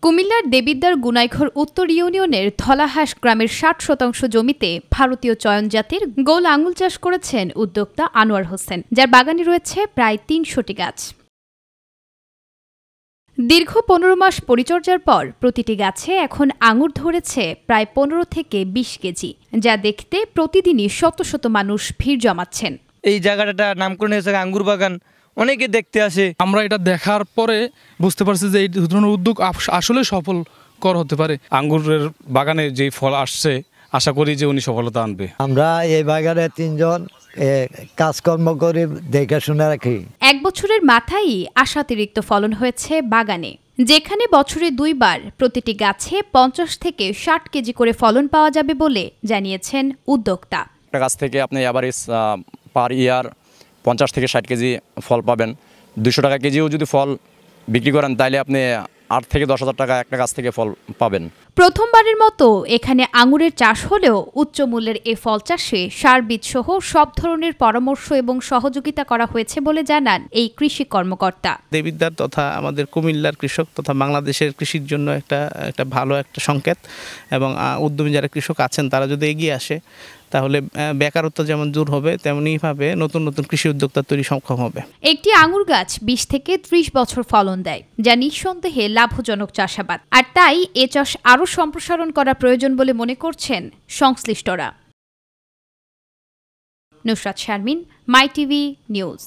কুমিল্লার দেবিদ্বার গুনাইঘর উত্তর ইউনিয়নের ধলাহাঁস গ্রামের ৬০% জমিতে ভারতীয় চয়ন জাতের গোল আঙুল চাষ করেছেন উদ্যোক্তা আনোয়ার হোসেন, যার বাগানে রয়েছে প্রায় ৩০০টি গাছ। দীর্ঘ ১৫ মাস পরিচর্যার পর প্রতিটি গাছে এখন আঙুর ধরেছে প্রায় ১৫ থেকে ২০ কেজি, যা দেখতে প্রতিদিনই শত শত মানুষ ভিড় জমাচ্ছেন। এই জায়গাটা নামকরণ হয়েছে আঙ্গুর বাগান, অনেকে দেখতে আসে। আমরা এটা দেখার পরে বুঝতে পারছি যে এই ধরনের উদ্যোগ আসলে সফলকর হতে পারে। আঙ্গুরের বাগানে যে ফল আসছে, আশা করি যে উনি সফলতা আনবে। আমরা এই বাগানে ৩ জন কাজকর্ম করে দেখাশোনা রাখি। ১ বছরের মাথায়ই আশাতিরিক্ত ফলন হয়েছে বাগানে, যেখানে বছরে ২ বার প্রতিটি গাছে ৫০ থেকে ৬০ কেজি করে ফলন পাওয়া যাবে বলে জানিয়েছেন উদ্যোক্তা। একটা গাছ থেকে আপনি এভারেজ পার ইয়ার ৫০ থেকে ৬০ কেজি ফল পাবেন। ২০০ টাকা কেজিও যদি ফল বিক্রি করেন তাহলে আপনি ৮ থেকে ১০,০০০ টাকা একটা গাছ থেকে ফল পাবেন। প্রথমবারের মতো এখানে আঙুরের চাষ হলেও উচ্চ মূল্যের এ ফল চাষে সার বীজ সহ সব ধরনের পরামর্শ এবং সহযোগিতা করা হয়েছে বলে জানান এই কৃষি কর্মকর্তা। দেবিদ্বার তথা আমাদের কুমিল্লার কৃষক তথা বাংলাদেশের কৃষির জন্য একটা ভালো একটা সংকেত, এবং উদ্যমী যারা কৃষক আছেন তারা যদি এগিয়ে আসে তাহলে বেকারত্ব যেমন দূর হবে, তেমনিভাবে নতুন নতুন কৃষি উদ্যোক্তা তৈরি সক্ষম হবে। একটি আঙুর গাছ ২০ থেকে ৩০ বছর ফলন দেয়, যা নিঃসন্দেহে লাভজনক চাষাবাদ। আর তাই এ চাষ আরও সম্প্রসারণ করা প্রয়োজন বলে মনে করছেন সংশ্লিষ্টরা। নুসরাত শারমিন, মাই টিভি নিউজ।